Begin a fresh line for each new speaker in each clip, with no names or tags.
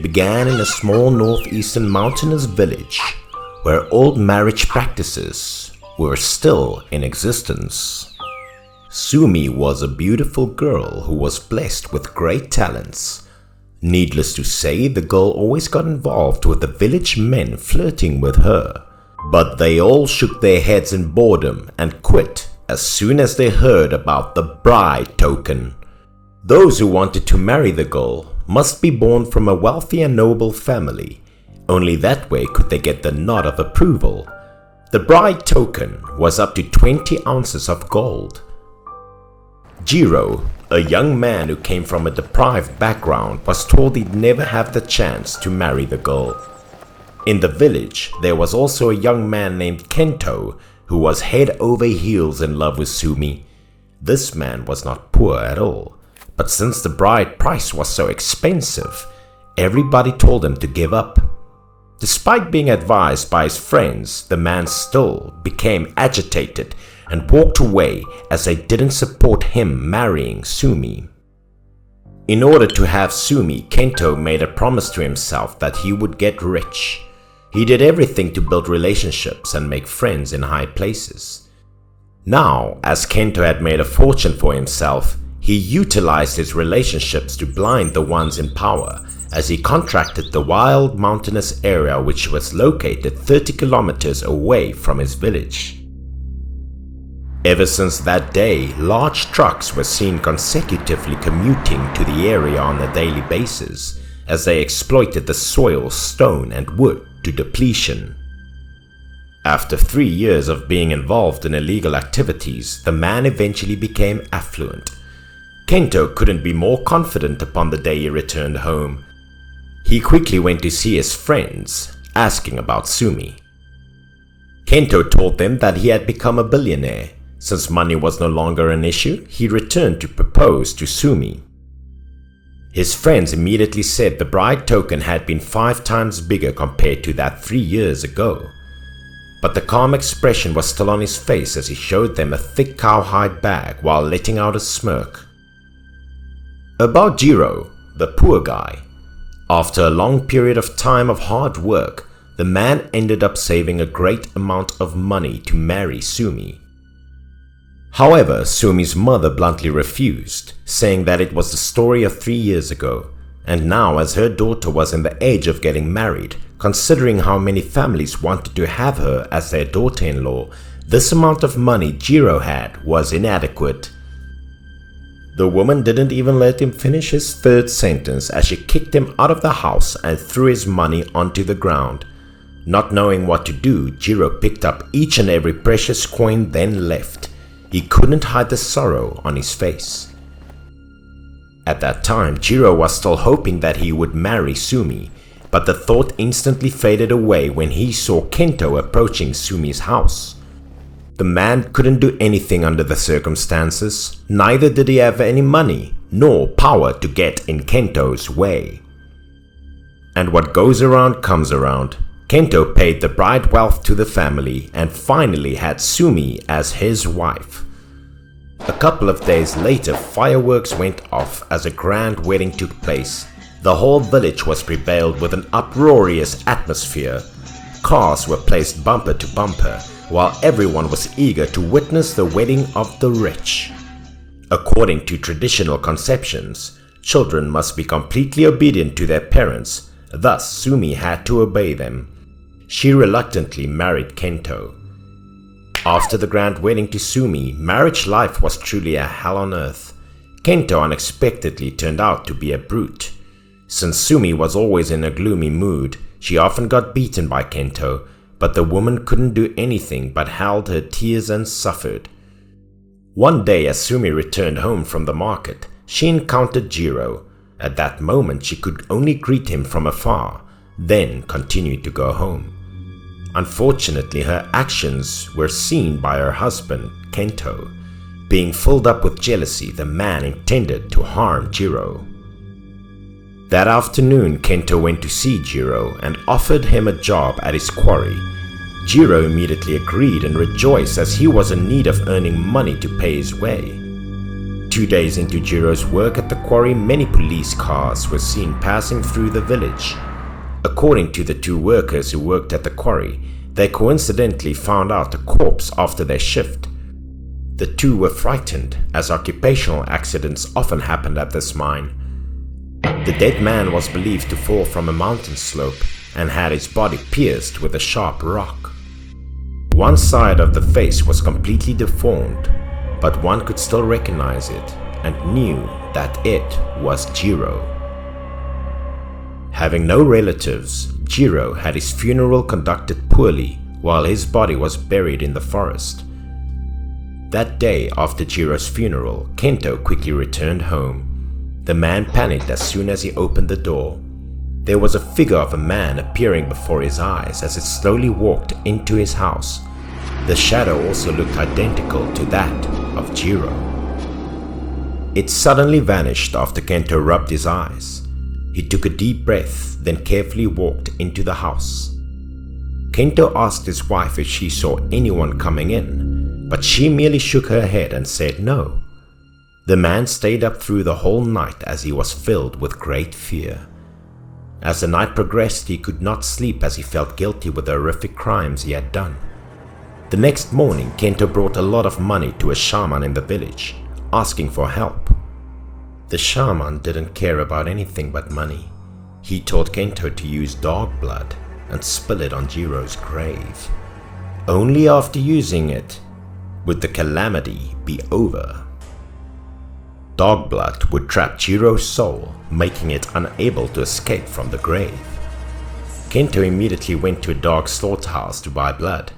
began in a small northeastern mountainous village where old marriage practices were still in existence. Sumi was a beautiful girl who was blessed with great talents. Needless to say, the girl always got involved with the village men flirting with her, but they all shook their heads in boredom and quit as soon as they heard about the bride token. Those who wanted to marry the girl must be born from a wealthy and noble family. Only that way could they get the nod of approval. The bride token was up to 20 ounces of gold. Jiro, a young man who came from a deprived background, was told he'd never have the chance to marry the girl. In the village, there was also a young man named Kento who was head over heels in love with Sumi. This man was not poor at all, but since the bride price was so expensive, everybody told him to give up. Despite being advised by his friends, the man still became agitated and walked away as they didn't support him marrying Sumi. In order to have Sumi, Kento made a promise to himself that he would get rich. He did everything to build relationships and make friends in high places. Now, as Kento had made a fortune for himself, he utilized his relationships to blind the ones in power as he contracted the wild mountainous area which was located 30 kilometers away from his village. Ever since that day, large trucks were seen consecutively commuting to the area on a daily basis as they exploited the soil, stone and wood to depletion. After 3 years of being involved in illegal activities, the man eventually became affluent. Kento couldn't be more confident upon the day he returned home. He quickly went to see his friends, asking about Sumi. Kento told them that he had become a billionaire. Since money was no longer an issue, he returned to propose to Sumi. His friends immediately said the bride token had been 5 times bigger compared to that 3 years ago. But the calm expression was still on his face as he showed them a thick cowhide bag while letting out a smirk. About Jiro, the poor guy. After a long period of time of hard work, the man ended up saving a great amount of money to marry Sumi. However, Sumi's mother bluntly refused, saying that it was the story of 3 years ago, and now as her daughter was in the age of getting married, considering how many families wanted to have her as their daughter-in-law, this amount of money Jiro had was inadequate. The woman didn't even let him finish his 3rd sentence as she kicked him out of the house and threw his money onto the ground. Not knowing what to do, Jiro picked up each and every precious coin then left. He couldn't hide the sorrow on his face. At that time, Jiro was still hoping that he would marry Sumi, but the thought instantly faded away when he saw Kento approaching Sumi's house. The man couldn't do anything under the circumstances, neither did he have any money nor power to get in Kento's way. And what goes around comes around. Kento paid the bride wealth to the family and finally had Sumi as his wife. A couple of days later, fireworks went off as a grand wedding took place. The whole village was prevailed with an uproarious atmosphere. Cars were placed bumper to bumper, while everyone was eager to witness the wedding of the rich. According to traditional conceptions, children must be completely obedient to their parents, thus Sumi had to obey them. She reluctantly married Kento. After the grand wedding to Sumi, marriage life was truly a hell on earth. Kento unexpectedly turned out to be a brute. Since Sumi was always in a gloomy mood, she often got beaten by Kento, but the woman couldn't do anything but held her tears and suffered. One day as Sumi returned home from the market, she encountered Jiro. At that moment she could only greet him from afar, then continued to go home. Unfortunately, her actions were seen by her husband, Kento. Being filled up with jealousy, the man intended to harm Jiro. That afternoon, Kento went to see Jiro and offered him a job at his quarry. Jiro immediately agreed and rejoiced as he was in need of earning money to pay his way. 2 days into Jiro's work at the quarry, many police cars were seen passing through the village. According to the 2 workers who worked at the quarry, they coincidentally found out a corpse after their shift. The 2 were frightened, as occupational accidents often happened at this mine. The dead man was believed to fall from a mountain slope and had his body pierced with a sharp rock. One side of the face was completely deformed, but one could still recognize it and knew that it was Jiro. Having no relatives, Jiro had his funeral conducted poorly while his body was buried in the forest. That day after Jiro's funeral, Kento quickly returned home. The man panicked as soon as he opened the door. There was a figure of a man appearing before his eyes as it slowly walked into his house. The shadow also looked identical to that of Jiro. It suddenly vanished after Kento rubbed his eyes. He took a deep breath, then carefully walked into the house. Kento asked his wife if she saw anyone coming in, but she merely shook her head and said no. The man stayed up through the whole night as he was filled with great fear. As the night progressed, he could not sleep as he felt guilty with the horrific crimes he had done. The next morning, Kento brought a lot of money to a shaman in the village, asking for help. The shaman didn't care about anything but money. He told Kento to use dog blood and spill it on Jiro's grave. Only after using it would the calamity be over. Dog blood would trap Jiro's soul, making it unable to escape from the grave. Kento immediately went to a dog slaughterhouse to buy blood.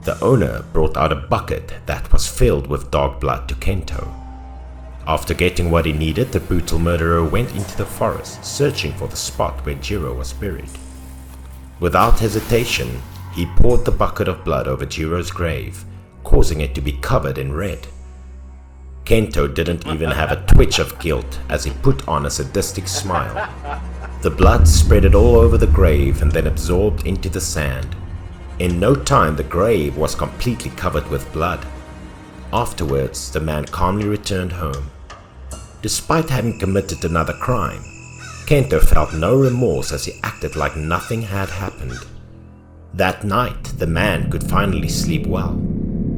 The owner brought out a bucket that was filled with dog blood to Kento. After getting what he needed, the brutal murderer went into the forest, searching for the spot where Jiro was buried. Without hesitation, he poured the bucket of blood over Jiro's grave, causing it to be covered in red. Kento didn't even have a twitch of guilt as he put on a sadistic smile. The blood spread all over the grave and then absorbed into the sand. In no time, the grave was completely covered with blood. Afterwards, the man calmly returned home. Despite having committed another crime, Kento felt no remorse as he acted like nothing had happened. That night, the man could finally sleep well.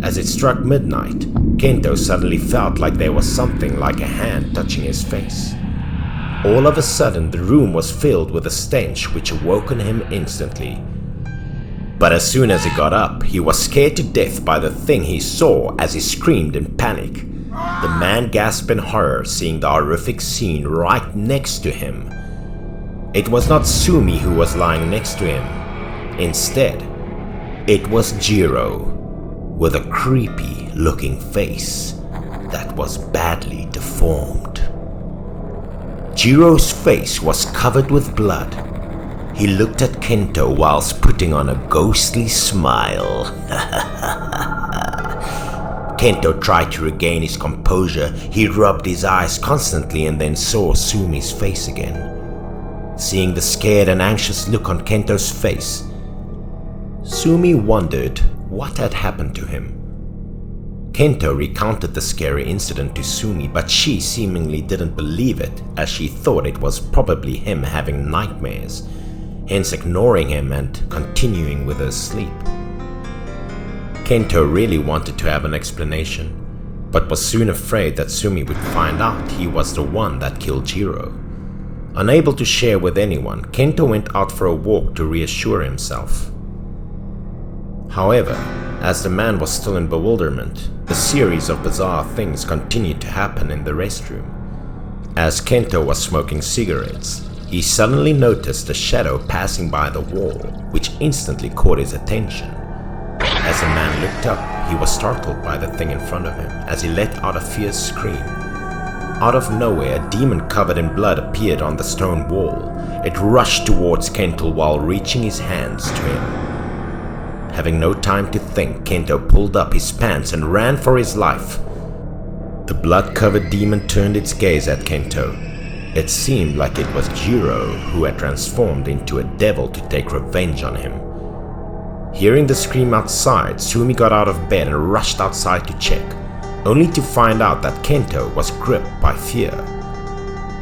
As it struck midnight, Kento suddenly felt like there was something like a hand touching his face. All of a sudden, the room was filled with a stench which awoken him instantly. But as soon as he got up, he was scared to death by the thing he saw as he screamed in panic. The man gasped in horror, seeing the horrific scene right next to him. It was not Sumi who was lying next to him. Instead, it was Jiro, with a creepy looking face that was badly deformed. Jiro's face was covered with blood. He looked at Kento whilst putting on a ghostly smile. Kento tried to regain his composure. He rubbed his eyes constantly and then saw Sumi's face again. Seeing the scared and anxious look on Kento's face, Sumi wondered what had happened to him. Kento recounted the scary incident to Sumi, but she seemingly didn't believe it, as she thought it was probably him having nightmares, hence ignoring him and continuing with her sleep. Kento really wanted to have an explanation, but was soon afraid that Sumi would find out he was the one that killed Jiro. Unable to share with anyone, Kento went out for a walk to reassure himself. However, as the man was still in bewilderment, a series of bizarre things continued to happen in the restroom. As Kento was smoking cigarettes, he suddenly noticed a shadow passing by the wall, which instantly caught his attention. As the man looked up, he was startled by the thing in front of him as he let out a fierce scream. Out of nowhere, a demon covered in blood appeared on the stone wall. It rushed towards Kento while reaching his hands to him. Having no time to think, Kento pulled up his pants and ran for his life. The blood-covered demon turned its gaze at Kento. It seemed like it was Jiro who had transformed into a devil to take revenge on him. Hearing the scream outside, Sumi got out of bed and rushed outside to check. only to find out that Kento was gripped by fear.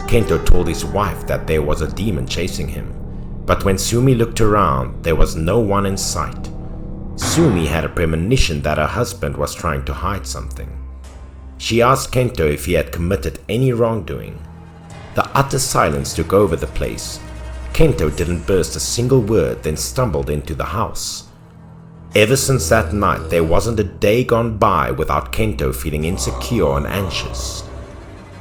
Kento told his wife that there was a demon chasing him, but when Sumi looked around, there was no one in sight. Sumi had a premonition that her husband was trying to hide something. She asked Kento if he had committed any wrongdoing. The utter silence took over the place. Kento didn't burst a single word, then stumbled into the house. Ever since that night, there wasn't a day gone by without Kento feeling insecure and anxious.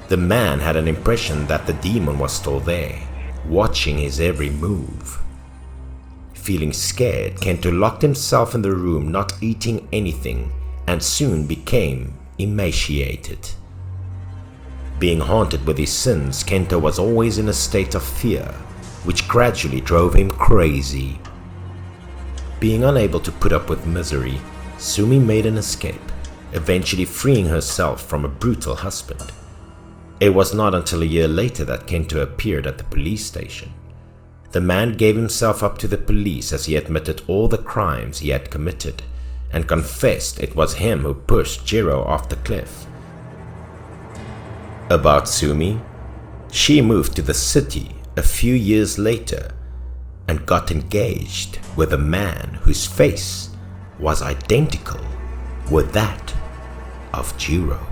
The man had an impression that the demon was still there, watching his every move. Feeling scared, Kento locked himself in the room, not eating anything, and soon became emaciated. Being haunted with his sins, Kento was always in a state of fear, which gradually drove him crazy. Being unable to put up with misery, Sumi made an escape, eventually freeing herself from a brutal husband. It was not until a year later that Kento appeared at the police station. The man gave himself up to the police as he admitted all the crimes he had committed and confessed it was him who pushed Jiro off the cliff. About Sumi, she moved to the city a few years later and got engaged with a man whose face was identical with that of Jiro.